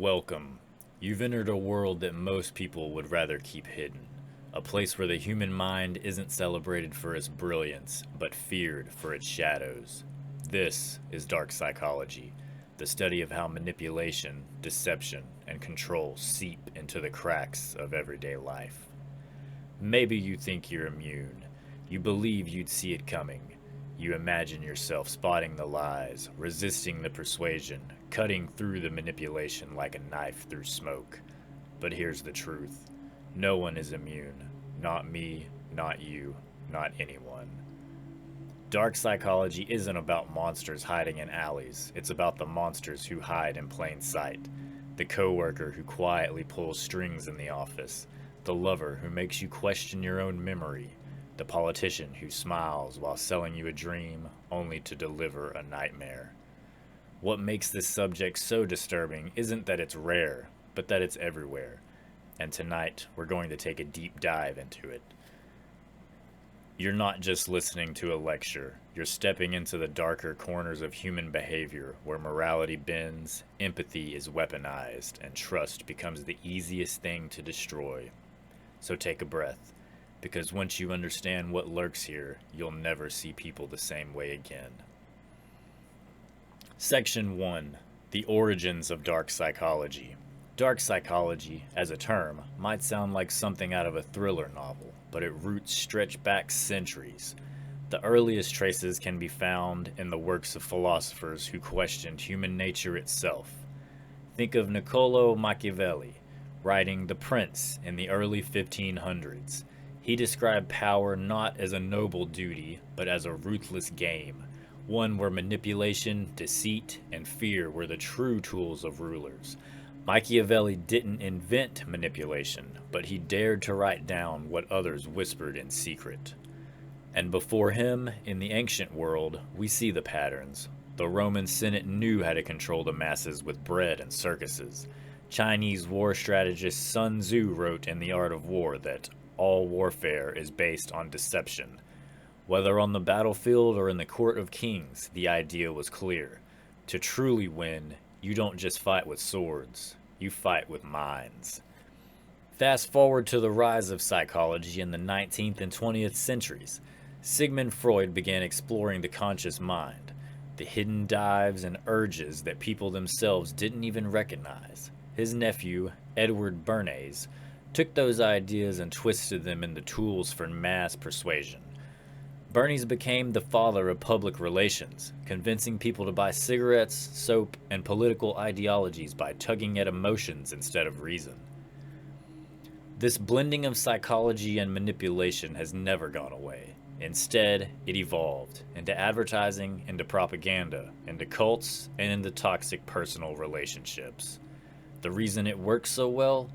Welcome. You've entered a world that most people would rather keep hidden. A place where the human mind isn't celebrated for its brilliance, but feared for its shadows. This is dark psychology, the study of how manipulation, deception, and control seep into the cracks of everyday life. Maybe you think you're immune. You believe you'd see it coming. You imagine yourself spotting the lies, resisting the persuasion, cutting through the manipulation like a knife through smoke. But here's the truth. No one is immune. Not me, not you, not anyone. Dark psychology isn't about monsters hiding in alleys. It's about the monsters who hide in plain sight. The coworker who quietly pulls strings in the office. The lover who makes you question your own memory. The politician who smiles while selling you a dream only to deliver a nightmare. What makes this subject so disturbing isn't that it's rare, but that it's everywhere. And tonight, we're going to take a deep dive into it. You're not just listening to a lecture. You're stepping into the darker corners of human behavior where morality bends, empathy is weaponized, and trust becomes the easiest thing to destroy. So take a breath. Because once you understand what lurks here, you'll never see people the same way again. Section 1. The Origins of Dark Psychology. Dark psychology, as a term, might sound like something out of a thriller novel, but its roots stretch back centuries. The earliest traces can be found in the works of philosophers who questioned human nature itself. Think of Niccolò Machiavelli, writing The Prince in the early 1500s. He described power not as a noble duty, but as a ruthless game, one where manipulation, deceit, and fear were the true tools of rulers. Machiavelli didn't invent manipulation, but he dared to write down what others whispered in secret. And before him, in the ancient world, we see the patterns. The Roman Senate knew how to control the masses with bread and circuses. Chinese war strategist Sun Tzu wrote in The Art of War that all warfare is based on deception. Whether on the battlefield or in the court of kings, the idea was clear. To truly win, you don't just fight with swords, you fight with minds. Fast forward to the rise of psychology in the 19th and 20th centuries. Sigmund Freud began exploring the conscious mind, the hidden drives and urges that people themselves didn't even recognize. His nephew, Edward Bernays, took those ideas and twisted them into tools for mass persuasion. Bernays became the father of public relations, convincing people to buy cigarettes, soap, and political ideologies by tugging at emotions instead of reason. This blending of psychology and manipulation has never gone away. Instead, it evolved into advertising, into propaganda, into cults, and into toxic personal relationships. The reason it works so well?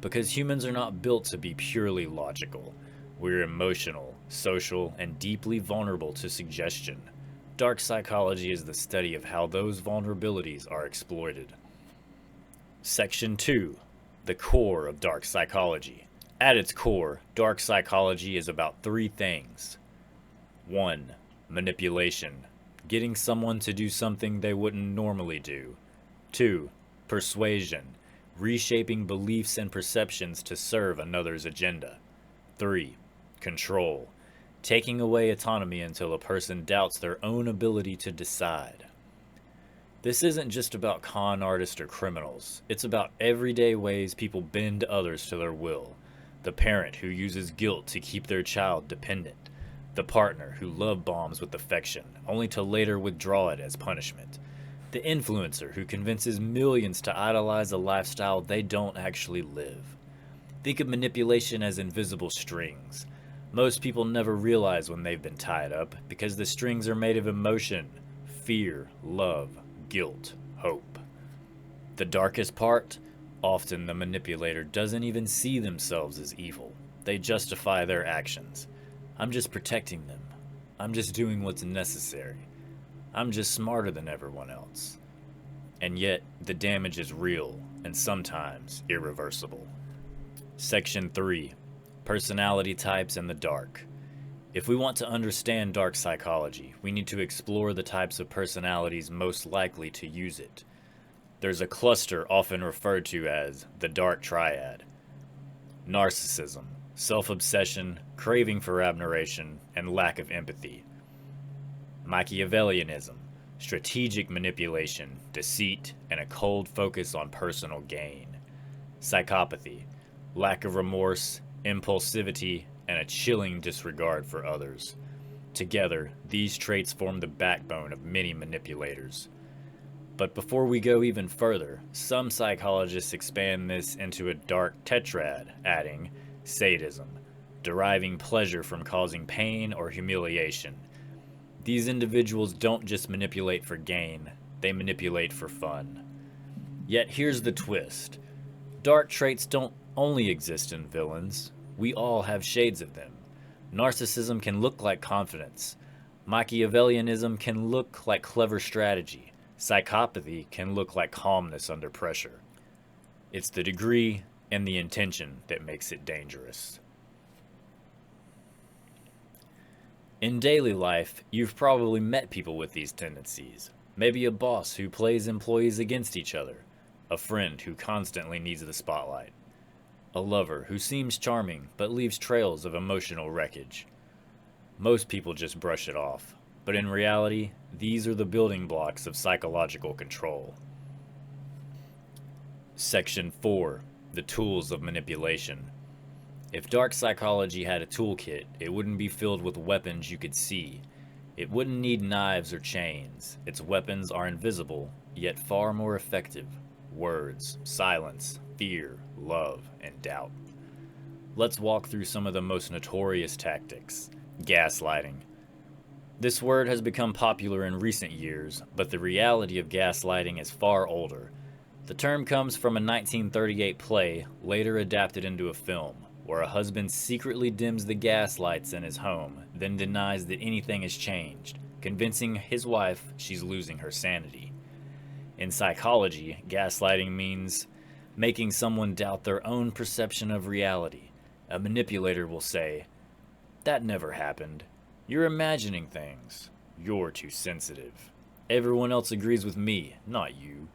Because humans are not built to be purely logical. We're emotional, social, and deeply vulnerable to suggestion. Dark psychology is the study of how those vulnerabilities are exploited. Section 2. The core of dark psychology. At its core, dark psychology is about three things. 1. Manipulation. Getting someone to do something they wouldn't normally do. 2. Persuasion. Reshaping beliefs and perceptions to serve another's agenda. 3. Control. Taking away autonomy until a person doubts their own ability to decide. This isn't just about con artists or criminals. It's about everyday ways people bend others to their will. The parent who uses guilt to keep their child dependent. The partner who love bombs with affection, only to later withdraw it as punishment. The influencer who convinces millions to idolize a lifestyle they don't actually live. Think of manipulation as invisible strings. Most people never realize when they've been tied up because the strings are made of emotion, fear, love, guilt, hope. The darkest part? Often the manipulator doesn't even see themselves as evil. They justify their actions. I'm just protecting them. I'm just doing what's necessary. I'm just smarter than everyone else. And yet, the damage is real and sometimes irreversible. Section 3. Personality types in the dark. If we want to understand dark psychology, we need to explore the types of personalities most likely to use it. There's a cluster often referred to as the dark triad: narcissism, self-obsession, craving for admiration, and lack of empathy; Machiavellianism, strategic manipulation, deceit, and a cold focus on personal gain; psychopathy, lack of remorse, impulsivity, and a chilling disregard for others. Together, these traits form the backbone of many manipulators. But before we go even further, some psychologists expand this into a dark tetrad, adding sadism, deriving pleasure from causing pain or humiliation. These individuals don't just manipulate for gain, they manipulate for fun. Yet here's the twist. Dark traits don't only exist in villains. We all have shades of them. Narcissism can look like confidence. Machiavellianism can look like clever strategy. Psychopathy can look like calmness under pressure. It's the degree and the intention that makes it dangerous. In daily life, you've probably met people with these tendencies. Maybe a boss who plays employees against each other, a friend who constantly needs the spotlight, a lover who seems charming but leaves trails of emotional wreckage. Most people just brush it off, but in reality, these are the building blocks of psychological control. Section 4. The Tools of Manipulation. If dark psychology had a toolkit, it wouldn't be filled with weapons you could see. It wouldn't need knives or chains. Its weapons are invisible, yet far more effective. Words, silence, fear, love, and doubt. Let's walk through some of the most notorious tactics. Gaslighting. This word has become popular in recent years, but the reality of gaslighting is far older. The term comes from a 1938 play, later adapted into a film, where a husband secretly dims the gas lights in his home, then denies that anything has changed, convincing his wife she's losing her sanity. In psychology, gaslighting means making someone doubt their own perception of reality. A manipulator will say, "That never happened. You're imagining things. You're too sensitive. Everyone else agrees with me, not you."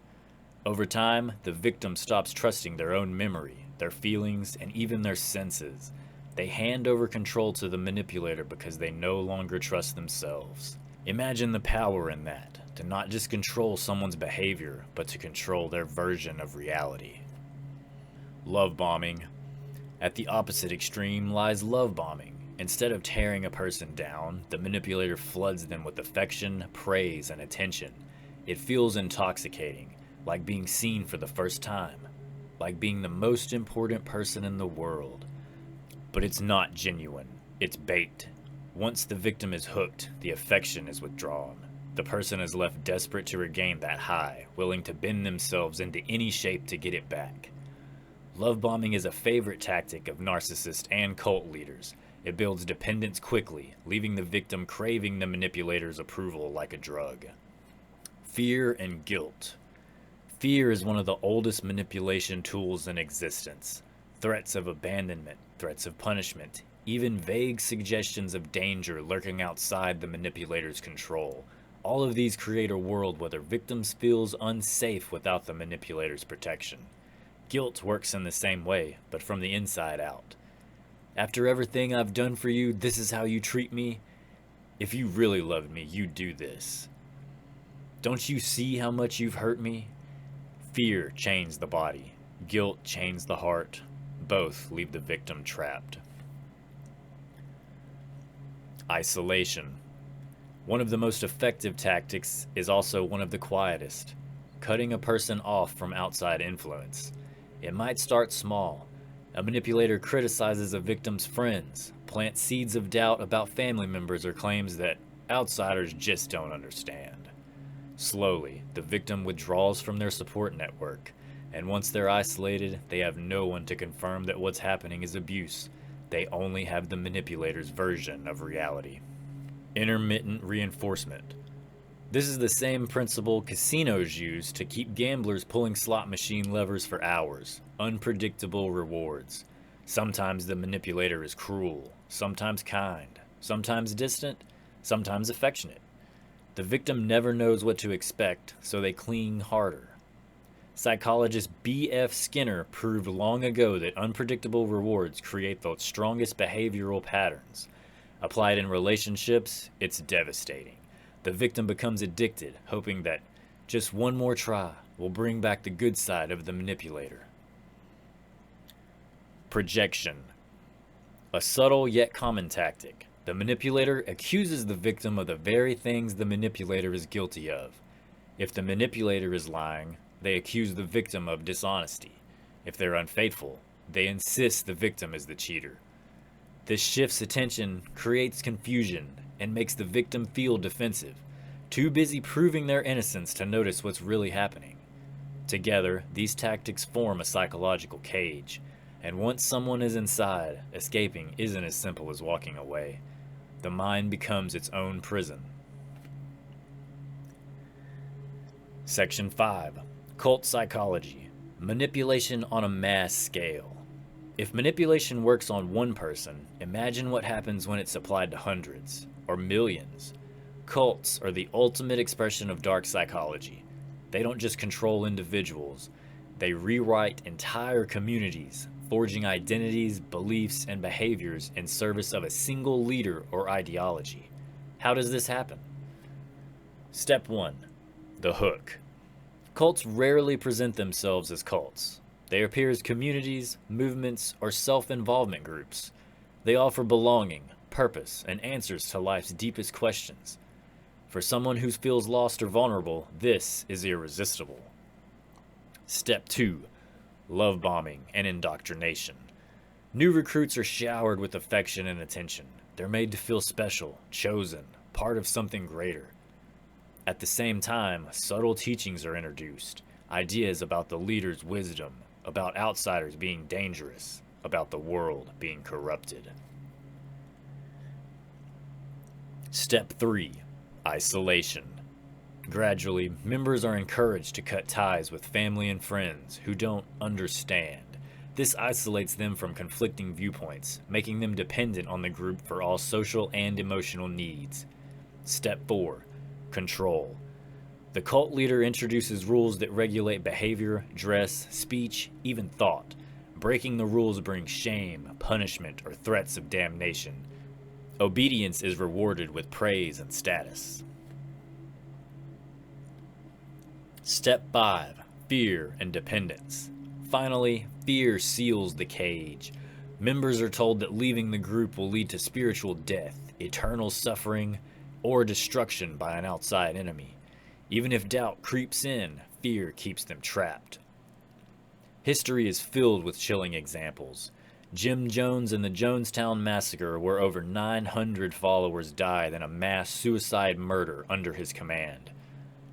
Over time, the victim stops trusting their own memory, their feelings, and even their senses. They hand over control to the manipulator because they no longer trust themselves. Imagine the power in that, to not just control someone's behavior, but to control their version of reality. Love bombing. At the opposite extreme lies love bombing. Instead of tearing a person down, the manipulator floods them with affection, praise, and attention. It feels intoxicating, like being seen for the first time, like being the most important person in the world. But it's not genuine. It's bait. Once the victim is hooked, the affection is withdrawn. The person is left desperate to regain that high, willing to bend themselves into any shape to get it back. Love bombing is a favorite tactic of narcissists and cult leaders. It builds dependence quickly, leaving the victim craving the manipulator's approval like a drug. Fear and guilt. Fear is one of the oldest manipulation tools in existence. Threats of abandonment, threats of punishment, even vague suggestions of danger lurking outside the manipulator's control. All of these create a world where their victims feels unsafe without the manipulator's protection. Guilt works in the same way, but from the inside out. After everything I've done for you, this is how you treat me? If you really loved me, you'd do this. Don't you see how much you've hurt me? Fear chains the body. Guilt chains the heart. Both leave the victim trapped. Isolation. One of the most effective tactics is also one of the quietest. Cutting a person off from outside influence. It might start small. A manipulator criticizes a victim's friends, plants seeds of doubt about family members, or claims that outsiders just don't understand. Slowly, the victim withdraws from their support network, and once they're isolated, they have no one to confirm that what's happening is abuse. They only have the manipulator's version of reality. Intermittent reinforcement. This is the same principle casinos use to keep gamblers pulling slot machine levers for hours. Unpredictable rewards. Sometimes the manipulator is cruel, sometimes kind, sometimes distant, sometimes affectionate. The victim never knows what to expect, so they cling harder. Psychologist B.F. Skinner proved long ago that unpredictable rewards create the strongest behavioral patterns. Applied in relationships, it's devastating. The victim becomes addicted, hoping that just one more try will bring back the good side of the manipulator. Projection. A subtle yet common tactic. The manipulator accuses the victim of the very things the manipulator is guilty of. If the manipulator is lying, they accuse the victim of dishonesty. If they're unfaithful, they insist the victim is the cheater. This shifts attention, creates confusion, and makes the victim feel defensive, too busy proving their innocence to notice what's really happening. Together, these tactics form a psychological cage, and once someone is inside, escaping isn't as simple as walking away. The mind becomes its own prison. Section 5. Cult Psychology. Manipulation on a mass scale. If manipulation works on one person, imagine what happens when it's applied to hundreds, or millions. Cults are the ultimate expression of dark psychology. They don't just control individuals, they rewrite entire communities, forging identities, beliefs, and behaviors in service of a single leader or ideology. How does this happen? Step 1. The hook. Cults rarely present themselves as cults. They appear as communities, movements, or self-involvement groups. They offer belonging, purpose, and answers to life's deepest questions. For someone who feels lost or vulnerable, this is irresistible. Step 2. Love bombing and indoctrination. New recruits are showered with affection and attention. They're made to feel special, chosen, part of something greater. At the same time, subtle teachings are introduced, ideas about the leader's wisdom, about outsiders being dangerous, about the world being corrupted. Step 3. Isolation. Gradually, members are encouraged to cut ties with family and friends who don't understand. This isolates them from conflicting viewpoints, making them dependent on the group for all social and emotional needs. Step 4. Control. The cult leader introduces rules that regulate behavior, dress, speech, even thought. Breaking the rules brings shame, punishment, or threats of damnation. Obedience is rewarded with praise and status. Step 5. Fear and dependence. Finally, fear seals the cage. Members are told that leaving the group will lead to spiritual death, eternal suffering, or destruction by an outside enemy. Even if doubt creeps in, fear keeps them trapped. History is filled with chilling examples. Jim Jones and the Jonestown Massacre, where over 900 followers died in a mass suicide murder under his command.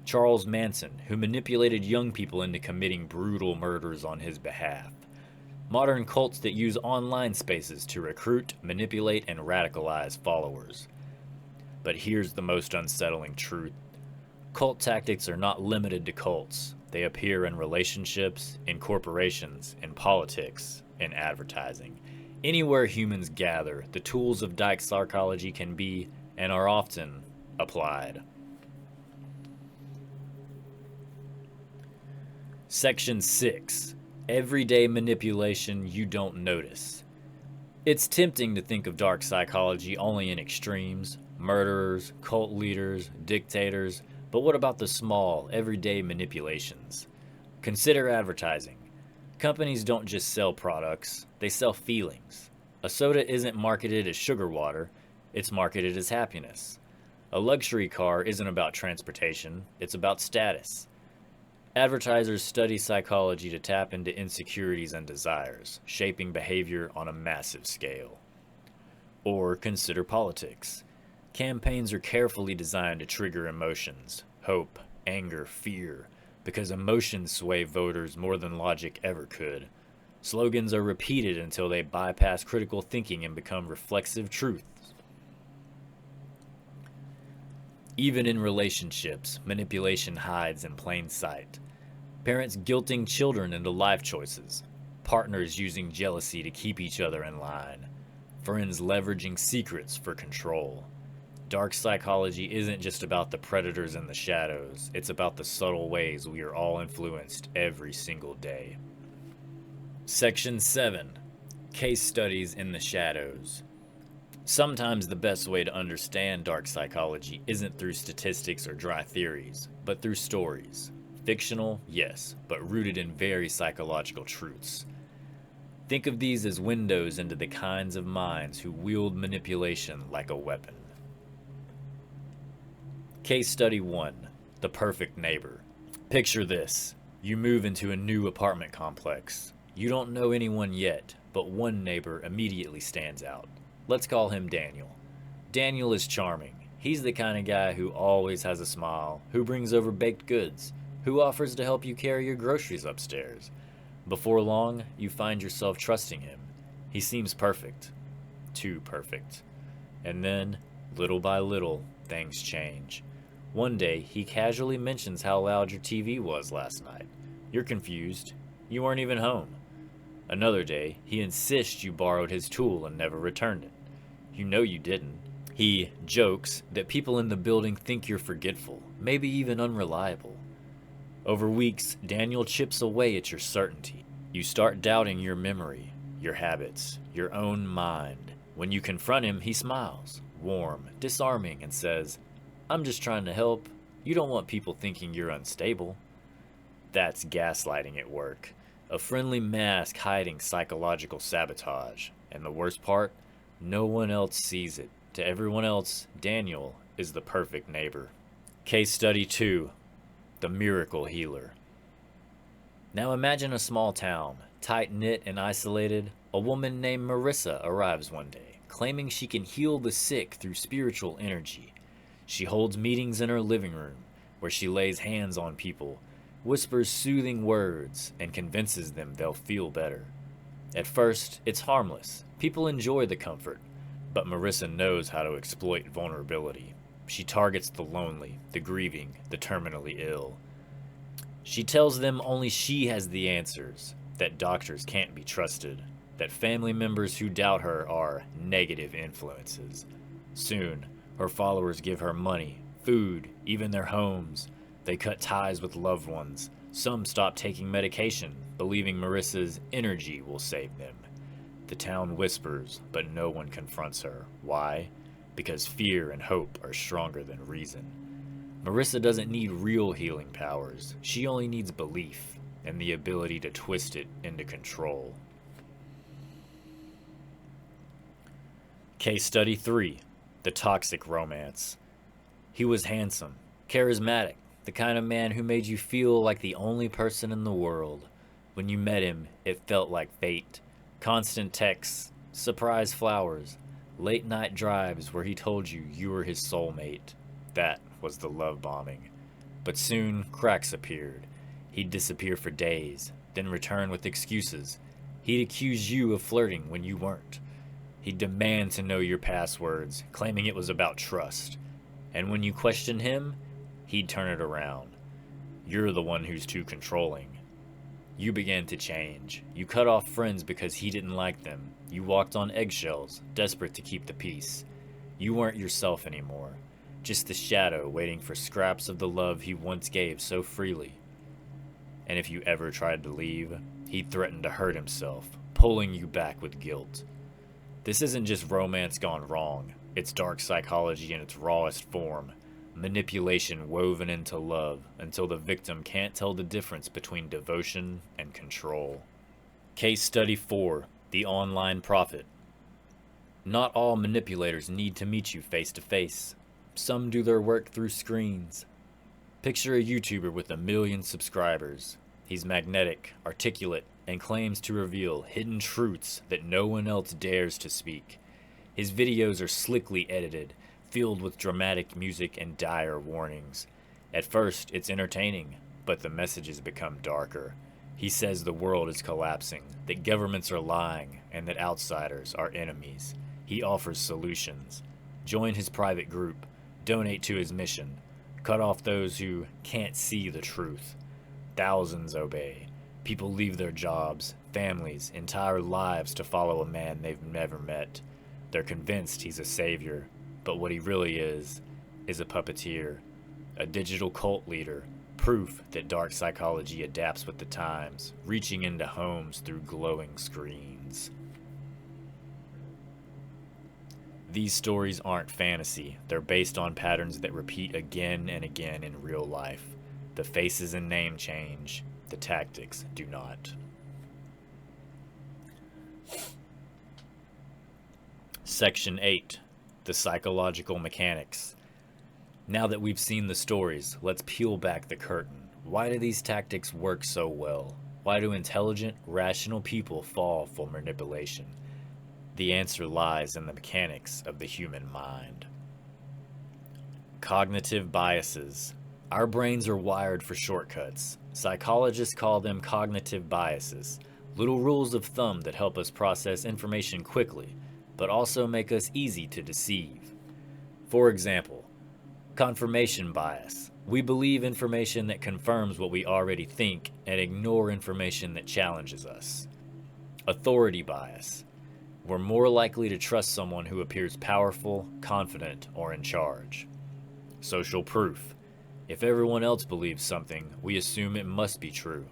Charles Manson, who manipulated young people into committing brutal murders on his behalf. Modern cults that use online spaces to recruit, manipulate, and radicalize followers. But here's the most unsettling truth. Cult tactics are not limited to cults. They appear in relationships, in corporations, in politics, in advertising. Anywhere humans gather, the tools of dark psychology can be, and are often, applied. Section 6. Everyday manipulation you don't notice. It's tempting to think of dark psychology only in extremes, murderers, cult leaders, dictators, but what about the small, everyday manipulations? Consider advertising. Companies don't just sell products, they sell feelings. A soda isn't marketed as sugar water, it's marketed as happiness. A luxury car isn't about transportation, it's about status. Advertisers study psychology to tap into insecurities and desires, shaping behavior on a massive scale. Or consider politics. Campaigns are carefully designed to trigger emotions, hope, anger, fear, because emotions sway voters more than logic ever could. Slogans are repeated until they bypass critical thinking and become reflexive truths. Even in relationships, manipulation hides in plain sight. Parents guilting children into life choices, partners using jealousy to keep each other in line, friends leveraging secrets for control. Dark psychology isn't just about the predators in the shadows, it's about the subtle ways we are all influenced every single day. Section 7. Case Studies in the Shadows. Sometimes the best way to understand dark psychology isn't through statistics or dry theories, but through stories. Fictional, yes, but rooted in very psychological truths. Think of these as windows into the kinds of minds who wield manipulation like a weapon. Case Study 1. The Perfect Neighbor. Picture this. You move into a new apartment complex. You don't know anyone yet, but one neighbor immediately stands out. Let's call him Daniel. Daniel is charming. He's the kind of guy who always has a smile, who brings over baked goods, who offers to help you carry your groceries upstairs. Before long, you find yourself trusting him. He seems perfect. Too perfect. And then, little by little, things change. One day, he casually mentions how loud your TV was last night. You're confused. You weren't even home. Another day, he insists you borrowed his tool and never returned it. You know you didn't. He jokes that people in the building think you're forgetful, maybe even unreliable. Over weeks, Daniel chips away at your certainty. You start doubting your memory, your habits, your own mind. When you confront him, he smiles, warm, disarming, and says, "I'm just trying to help. You don't want people thinking you're unstable." That's gaslighting at work. A friendly mask hiding psychological sabotage. And the worst part, no one else sees it. To everyone else, Daniel is the perfect neighbor. Case Study 2. The Miracle Healer. Now imagine a small town, tight-knit and isolated. A woman named Marissa arrives one day, claiming she can heal the sick through spiritual energy. She holds meetings in her living room, where she lays hands on people, whispers soothing words, and convinces them they'll feel better. At first, it's harmless. People enjoy the comfort, but Marissa knows how to exploit vulnerability. She targets the lonely, the grieving, the terminally ill. She tells them only she has the answers, that doctors can't be trusted, that family members who doubt her are negative influences. Soon, her followers give her money, food, even their homes. They cut ties with loved ones. Some stop taking medication, believing Marissa's energy will save them. The town whispers, but no one confronts her. Why? Because fear and hope are stronger than reason. Marissa doesn't need real healing powers. She only needs belief and the ability to twist it into control. Case Study 3. The Toxic Romance. He was handsome, charismatic, the kind of man who made you feel like the only person in the world. When you met him, it felt like fate. Constant texts, surprise flowers, late night drives where he told you you were his soulmate. That was the love bombing. But soon, cracks appeared. He'd disappear for days, then return with excuses. He'd accuse you of flirting when you weren't. He'd demand to know your passwords, claiming it was about trust. And when you questioned him, he'd turn it around. You're the one who's too controlling. You began to change. You cut off friends because he didn't like them. You walked on eggshells, desperate to keep the peace. You weren't yourself anymore. Just the shadow waiting for scraps of the love he once gave so freely. And if you ever tried to leave, he threatened to hurt himself, pulling you back with guilt. This isn't just romance gone wrong. It's dark psychology in its rawest form. Manipulation woven into love until the victim can't tell the difference between devotion and control. Case Study 4. The Online Prophet. Not all manipulators need to meet you face to face. Some do their work through screens. Picture a YouTuber with 1 million subscribers. He's magnetic, articulate, and claims to reveal hidden truths that no one else dares to speak. His videos are slickly edited, filled with dramatic music and dire warnings. At first, it's entertaining, but the messages become darker. He says the world is collapsing, that governments are lying, and that outsiders are enemies. He offers solutions. Join his private group. Donate to his mission. Cut off those who can't see the truth. Thousands obey. People leave their jobs, families, entire lives to follow a man they've never met. They're convinced he's a savior, but what he really is a puppeteer, a digital cult leader, proof that dark psychology adapts with the times, reaching into homes through glowing screens. These stories aren't fantasy. They're based on patterns that repeat again and again in real life. The faces and name change. The tactics do not. Section 8. The psychological mechanics. Now that we've seen the stories, let's peel back the curtain. Why do these tactics work so well? Why do intelligent, rational people fall for manipulation? The answer lies in the mechanics of the human mind. Cognitive biases. Our brains are wired for shortcuts. Psychologists call them cognitive biases, little rules of thumb that help us process information quickly, but also make us easy to deceive. For example, confirmation bias. We believe information that confirms what we already think and ignore information that challenges us. Authority bias. We're more likely to trust someone who appears powerful, confident, or in charge. Social proof. If everyone else believes something, we assume it must be true.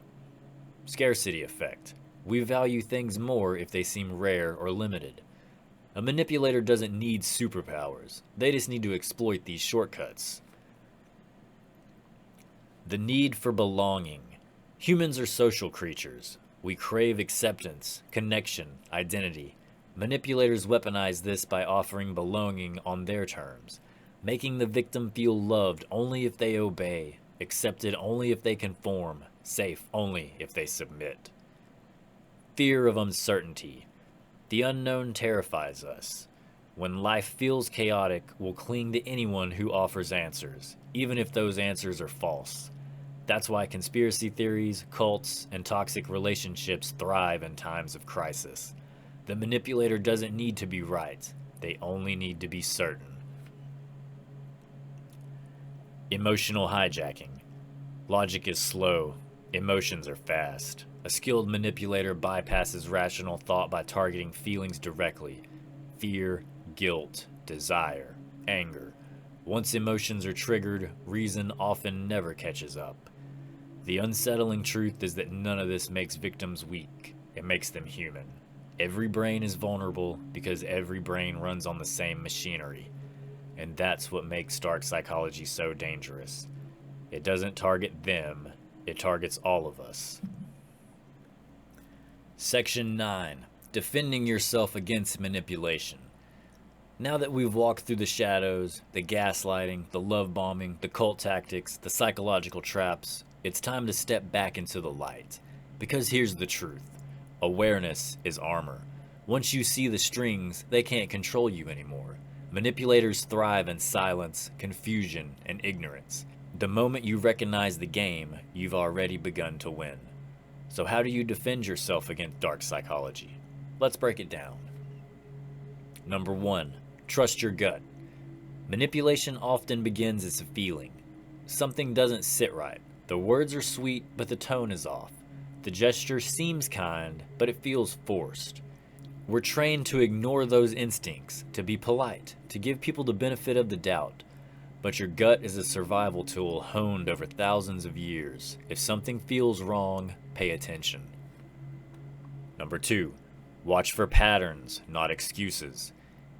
Scarcity effect. We value things more if they seem rare or limited. A manipulator doesn't need superpowers. They just need to exploit these shortcuts. The need for belonging. Humans are social creatures. We crave acceptance, connection, identity. Manipulators weaponize this by offering belonging on their terms, making the victim feel loved only if they obey, accepted only if they conform, safe only if they submit. Fear of uncertainty. The unknown terrifies us. When life feels chaotic, we'll cling to anyone who offers answers, even if those answers are false. That's why conspiracy theories, cults, and toxic relationships thrive in times of crisis. The manipulator doesn't need to be right. They only need to be certain. Emotional hijacking. Logic is slow. Emotions are fast. A skilled manipulator bypasses rational thought by targeting feelings directly. Fear, guilt, desire, anger. Once emotions are triggered, reason often never catches up. The unsettling truth is that none of this makes victims weak. It makes them human. Every brain is vulnerable because every brain runs on the same machinery. And that's what makes dark psychology so dangerous. It doesn't target them, it targets all of us. Section 9. Defending yourself against manipulation. Now that we've walked through the shadows, the gaslighting, the love bombing, the cult tactics, the psychological traps, it's time to step back into the light. Because here's the truth. Awareness is armor. Once you see the strings, they can't control you anymore. Manipulators thrive in silence, confusion, and ignorance. The moment you recognize the game, you've already begun to win. So how do you defend yourself against dark psychology? Let's break it down. Number 1. Trust your gut. Manipulation often begins as a feeling. Something doesn't sit right. The words are sweet, but the tone is off. The gesture seems kind, but it feels forced. We're trained to ignore those instincts, to be polite, to give people the benefit of the doubt. But your gut is a survival tool honed over thousands of years. If something feels wrong, pay attention. Number 2. Watch for patterns, not excuses.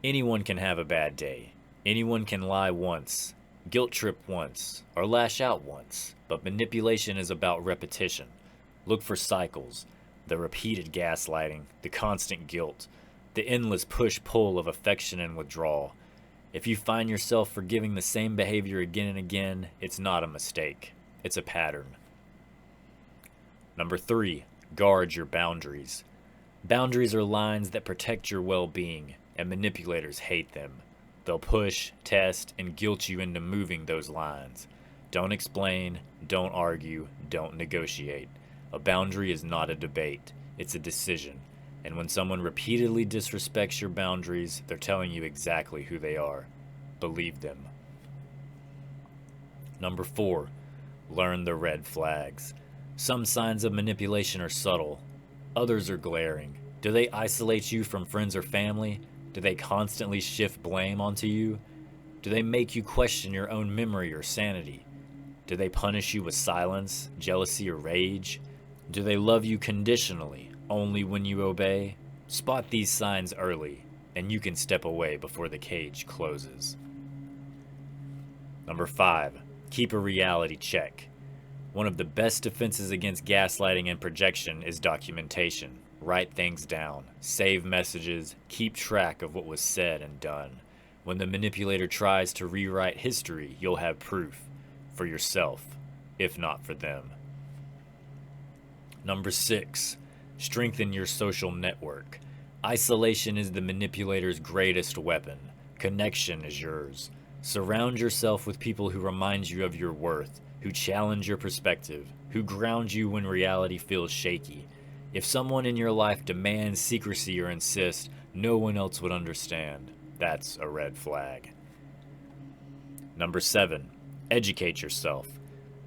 Anyone can have a bad day. Anyone can lie once, guilt trip once, or lash out once. But manipulation is about repetition. Look for cycles, the repeated gaslighting, the constant guilt, the endless push-pull of affection and withdrawal. If you find yourself forgiving the same behavior again and again, it's not a mistake. It's a pattern. Number 3. Guard your boundaries. Boundaries are lines that protect your well-being, and manipulators hate them. They'll push, test, and guilt you into moving those lines. Don't explain, don't argue, don't negotiate. A boundary is not a debate, it's a decision. And when someone repeatedly disrespects your boundaries, they're telling you exactly who they are. Believe them. Number 4. Learn the red flags. Some signs of manipulation are subtle. Others are glaring. Do they isolate you from friends or family? Do they constantly shift blame onto you? Do they make you question your own memory or sanity? Do they punish you with silence, jealousy, or rage? Do they love you conditionally, only when you obey? Spot these signs early, and you can step away before the cage closes. Number 5. Keep a reality check. One of the best defenses against gaslighting and projection is documentation. Write things down, save messages, keep track of what was said and done. When the manipulator tries to rewrite history, you'll have proof for yourself, if not for them. Number 6. Strengthen your social network. Isolation is the manipulator's greatest weapon. Connection is yours. Surround yourself with people who remind you of your worth, who challenge your perspective, who ground you when reality feels shaky. If someone in your life demands secrecy or insists no one else would understand, that's a red flag. Number 7. Educate yourself.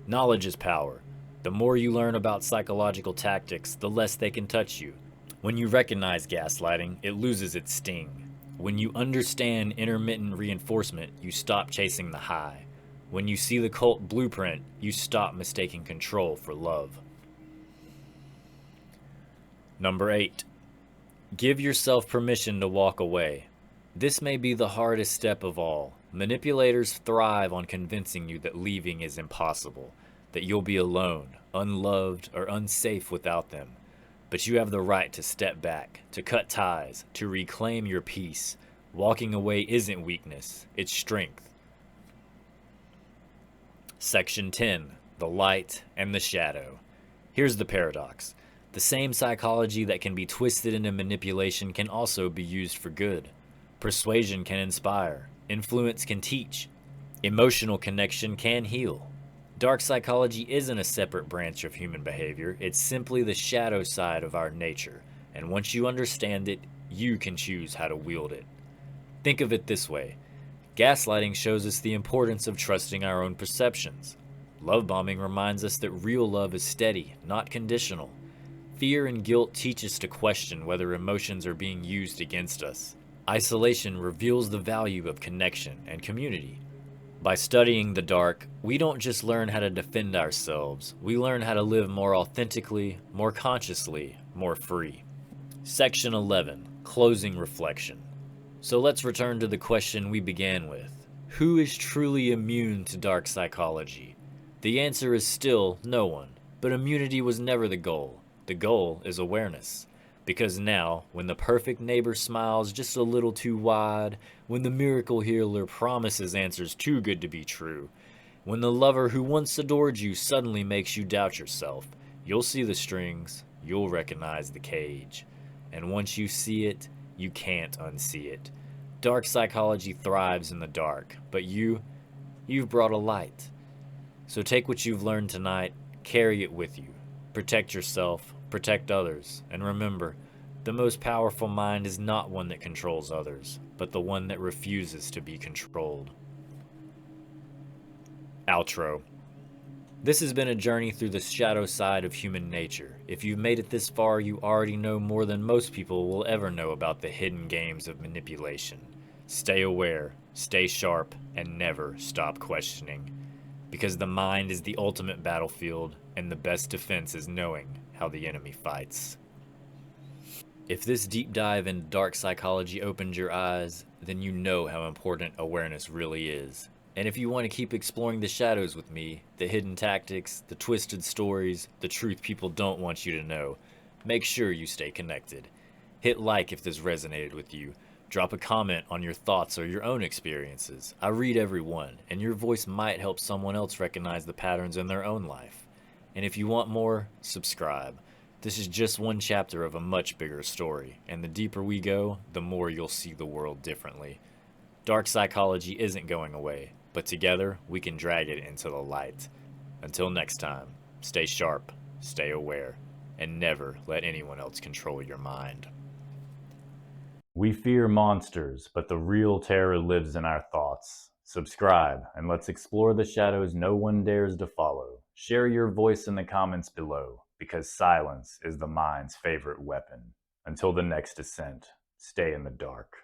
Knowledge is power. The more you learn about psychological tactics, the less they can touch you. When you recognize gaslighting, it loses its sting. When you understand intermittent reinforcement, you stop chasing the high. When you see the cult blueprint, you stop mistaking control for love. Number 8. Give yourself permission to walk away. This may be the hardest step of all. Manipulators thrive on convincing you that leaving is impossible, that you'll be alone, unloved, or unsafe without them. But you have the right to step back, to cut ties, to reclaim your peace. Walking away isn't weakness, it's strength. Section 10. The Light and the Shadow. Here's the paradox. The same psychology that can be twisted into manipulation can also be used for good. Persuasion can inspire. Influence can teach. Emotional connection can heal. Dark psychology isn't a separate branch of human behavior. It's simply the shadow side of our nature. And once you understand it, you can choose how to wield it. Think of it this way. Gaslighting shows us the importance of trusting our own perceptions. Love bombing reminds us that real love is steady, not conditional. Fear and guilt teach us to question whether emotions are being used against us. Isolation reveals the value of connection and community. By studying the dark, we don't just learn how to defend ourselves, we learn how to live more authentically, more consciously, more free. Section 11. Closing reflection. So let's return to the question we began with. Who is truly immune to dark psychology? The answer is still no one, but immunity was never the goal. The goal is awareness. Because now, when the perfect neighbor smiles just a little too wide, when the miracle healer promises answers too good to be true, when the lover who once adored you suddenly makes you doubt yourself, you'll see the strings, you'll recognize the cage. And once you see it, you can't unsee it. Dark psychology thrives in the dark, but you've brought a light. So take what you've learned tonight, carry it with you. Protect yourself, protect others, and remember, the most powerful mind is not one that controls others, but the one that refuses to be controlled. Outro. This has been a journey through the shadow side of human nature. If you've made it this far, you already know more than most people will ever know about the hidden games of manipulation. Stay aware, stay sharp, and never stop questioning. Because the mind is the ultimate battlefield, and the best defense is knowing how the enemy fights. If this deep dive into dark psychology opened your eyes, then you know how important awareness really is. And if you want to keep exploring the shadows with me, the hidden tactics, the twisted stories, the truth people don't want you to know, make sure you stay connected. Hit like if this resonated with you. Drop a comment on your thoughts or your own experiences. I read every one, and your voice might help someone else recognize the patterns in their own life. And if you want more, subscribe. This is just one chapter of a much bigger story, and the deeper we go, the more you'll see the world differently. Dark psychology isn't going away, but together we can drag it into the light. Until next time, stay sharp, stay aware, and never let anyone else control your mind. We fear monsters, but the real terror lives in our thoughts. Subscribe, and let's explore the shadows no one dares to follow. Share your voice in the comments below, because silence is the mind's favorite weapon. Until the next descent, stay in the dark.